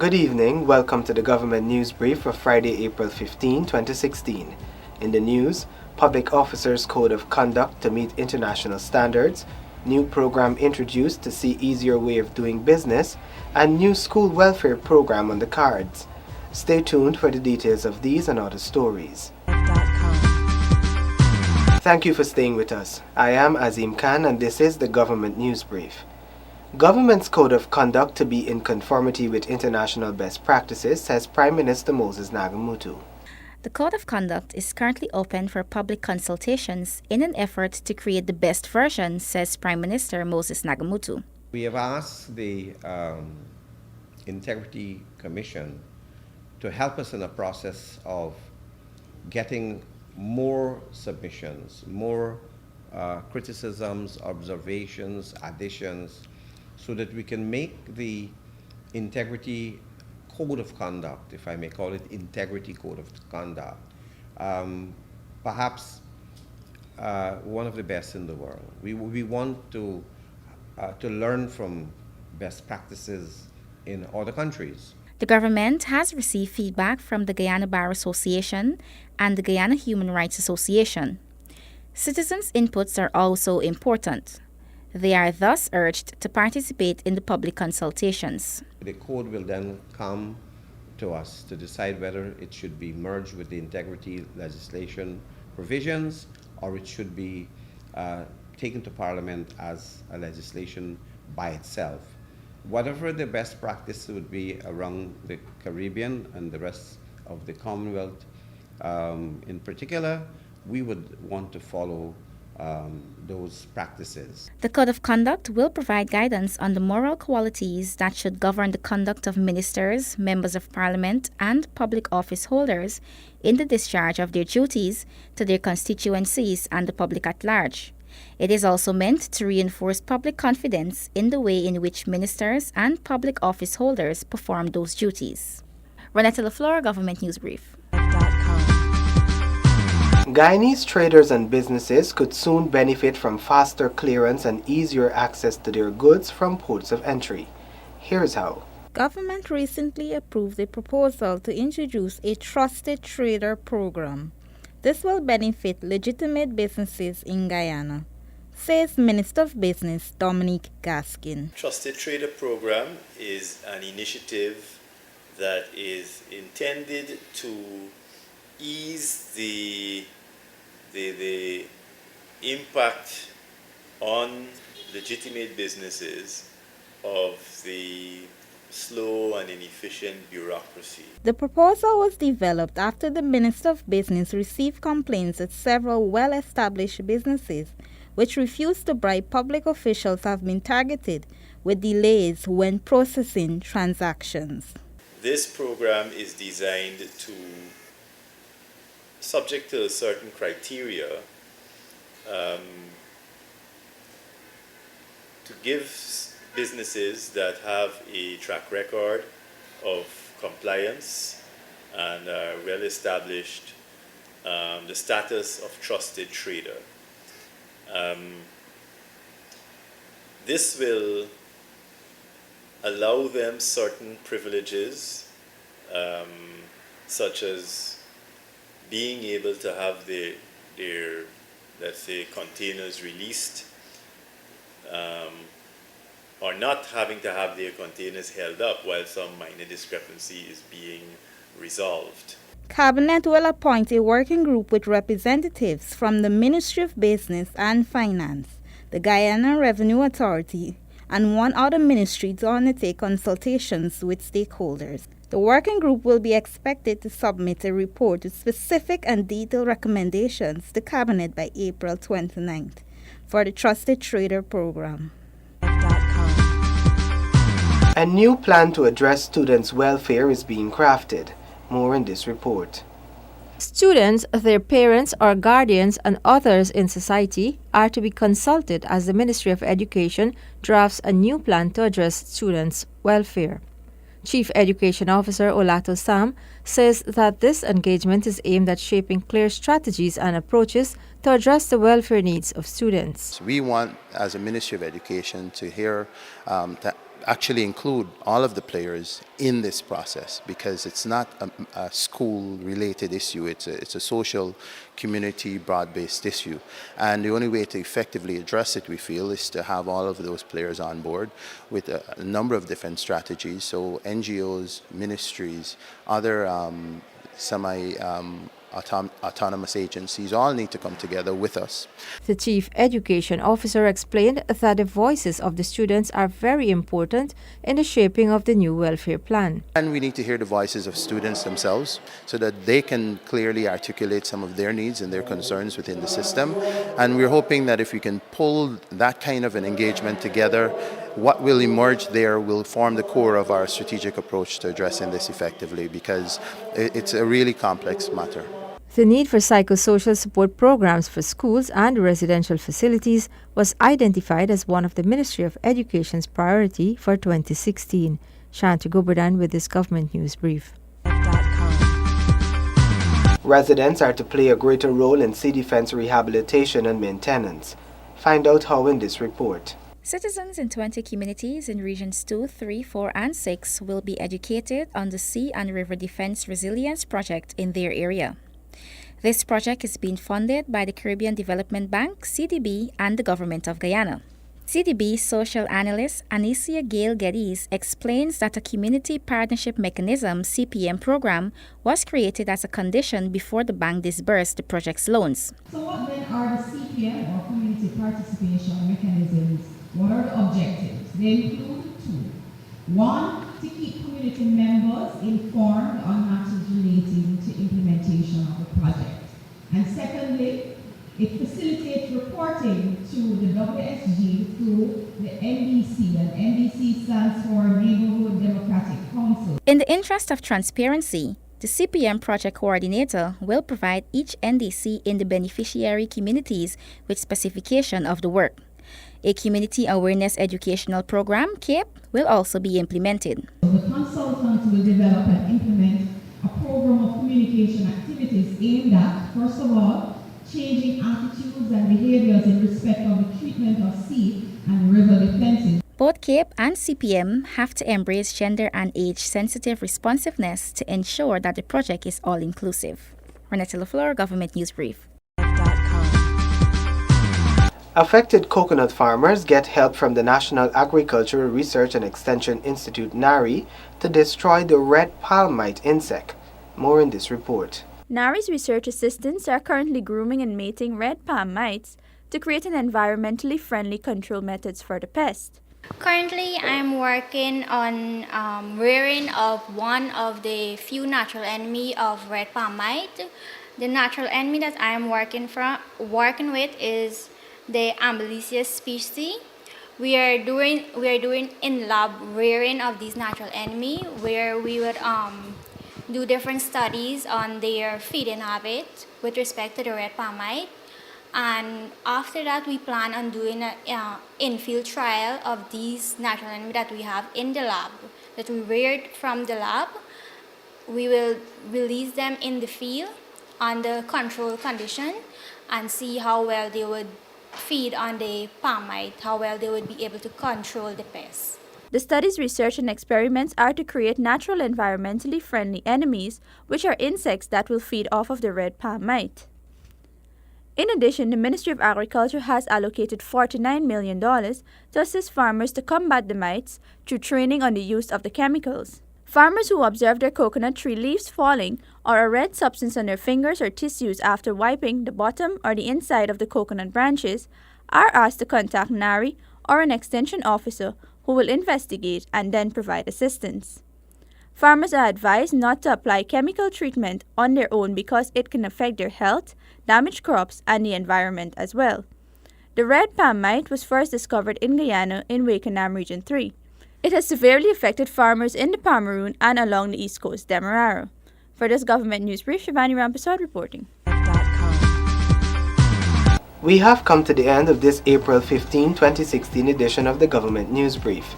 Good evening. Welcome to the Government News Brief for Friday, April 15, 2016. In the news, Public Officers Code of Conduct to meet international standards, new program introduced to see easier way of doing business, and new school welfare program on the cards. Stay tuned for the details of these and other stories. Thank you for staying with us. I am Azim Khan and this is the Government News Brief. Government's Code of Conduct to be in conformity with international best practices, says Prime Minister Moses Nagamutu. The Code of Conduct is currently open for public consultations in an effort to create the best version, says Prime Minister Moses Nagamutu. We have asked the Integrity Commission to help us in the process of getting more submissions, more criticisms, observations, additions, so that we can make the Integrity Code of Conduct, if I may call it Integrity Code of Conduct, perhaps one of the best in the world. We want to learn from best practices in other countries. The government has received feedback from the Guyana Bar Association and the Guyana Human Rights Association. Citizens' inputs are also important. They are thus urged to participate in the public consultations. The code will then come to us to decide whether it should be merged with the integrity legislation provisions or it should be taken to Parliament as a legislation by itself. Whatever the best practice would be around the Caribbean and the rest of the Commonwealth in particular, we would want to follow those practices. The Code of Conduct will provide guidance on the moral qualities that should govern the conduct of ministers, members of parliament, and public office holders in the discharge of their duties to their constituencies and the public at large. It is also meant to reinforce public confidence in the way in which ministers and public office holders perform those duties. Renetta LaFleur, Government News Brief. Guyanese traders and businesses could soon benefit from faster clearance and easier access to their goods from ports of entry. Here's how. Government recently approved a proposal to introduce a Trusted Trader program. This will benefit legitimate businesses in Guyana, says Minister of Business Dominique Gaskin. Trusted Trader program is an initiative that is intended to ease the impact on legitimate businesses of the slow and inefficient bureaucracy. The proposal was developed after the Minister of Business received complaints that several well-established businesses which refused to bribe public officials have been targeted with delays when processing transactions. This program is designed to, subject to certain criteria, to give businesses that have a track record of compliance and are well established the status of trusted trader. This will allow them certain privileges, such as being able to have their let's say, containers released, or not having to have their containers held up while some minor discrepancy is being resolved. Cabinet will appoint a working group with representatives from the Ministry of Business and Finance, the Guyana Revenue Authority, and one other ministry to undertake consultations with stakeholders. The working group will be expected to submit a report with specific and detailed recommendations to Cabinet by April 29th for the Trusted Trader program. A new plan to address students' welfare is being crafted. More in this report. Students, their parents or guardians, and others in society are to be consulted as the Ministry of Education drafts a new plan to address students' welfare. Chief Education Officer Olato Sam says that this engagement is aimed at shaping clear strategies and approaches to address the welfare needs of students. We want, as a Ministry of Education, to hear actually include all of the players in this process, because it's not a school-related issue. It's a social, community, broad-based issue. And the only way to effectively address it, we feel, is to have all of those players on board with a number of different strategies. So NGOs, ministries, other autonomous agencies all need to come together with us. The Chief Education Officer explained that the voices of the students are very important in the shaping of the new welfare plan. And we need to hear the voices of students themselves so that they can clearly articulate some of their needs and their concerns within the system. And we're hoping that if we can pull that kind of an engagement together, what will emerge there will form the core of our strategic approach to addressing this effectively, because it's a really complex matter. The need for psychosocial support programs for schools and residential facilities was identified as one of the Ministry of Education's priority for 2016. Shanti Goberdan with this Government News Brief. Residents are to play a greater role in sea defense rehabilitation and maintenance. Find out how in this report. Citizens in 20 communities in Regions 2, 3, 4, and 6 will be educated on the Sea and River Defense Resilience Project in their area. This project is being funded by the Caribbean Development Bank, CDB, and the Government of Guyana. CDB social analyst Anicia Gale Geddes explains that a Community Partnership Mechanism (CPM) program was created as a condition before the bank disbursed the project's loans. So what then are the CPM or Community Participation Mechanisms? What are the objectives? They include two. One, to keep community members informed on matters relating to implementation of the project. And secondly, it facilitates reporting to the WSG through the NDC, and NDC stands for Neighborhood Democratic Council. In the interest of transparency, the CPM project coordinator will provide each NDC in the beneficiary communities with specification of the work. A community awareness educational program, CAPE, will also be implemented. The consultant will develop and implement a program of communication activities aimed at, first of all, changing attitudes and behaviors in respect of the treatment of sea and river defenses. Both CAPE and CPM have to embrace gender and age-sensitive responsiveness to ensure that the project is all-inclusive. Renetta LaFleur, Government News Brief. Affected coconut farmers get help from the National Agricultural Research and Extension Institute, NARI, to destroy the red palm mite insect. More in this report. NARI's research assistants are currently grooming and mating red palm mites to create an environmentally friendly control methods for the pest. Currently, I'm working on rearing of one of the few natural enemy of red palm mite. The natural enemy that I'm working with is the Amblysia species. We are doing in lab rearing of these natural enemy, where we would do different studies on their feeding habit with respect to the red palm mite. And after that, we plan on doing an in-field trial of these natural enemy that we have in the lab, that we reared from the lab. We will release them in the field under controlled condition and see how well they would feed on the palm mite, how well they would be able to control the pests. The study's research and experiments are to create natural environmentally friendly enemies, which are insects that will feed off of the red palm mite. In addition, the Ministry of Agriculture has allocated $49 million to assist farmers to combat the mites through training on the use of the chemicals. Farmers who observe their coconut tree leaves falling or a red substance on their fingers or tissues after wiping the bottom or the inside of the coconut branches are asked to contact NARI or an extension officer who will investigate and then provide assistance. Farmers are advised not to apply chemical treatment on their own because it can affect their health, damage crops, and the environment as well. The red palm mite was first discovered in Guyana in Wakenham Region 3. It has severely affected farmers in the Pomeroon and along the east coast, Demerara. For this Government News Brief, Shivani Rampasad reporting. We have come to the end of this April 15, 2016 edition of the Government News Brief.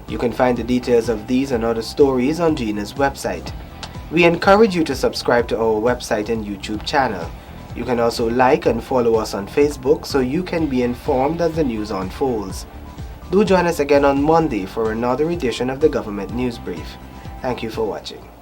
You can find the details of these and other stories on GINA's website. We encourage you to subscribe to our website and YouTube channel. You can also like and follow us on Facebook so you can be informed as the news unfolds. Do join us again on Monday for another edition of the Government News Brief. Thank you for watching.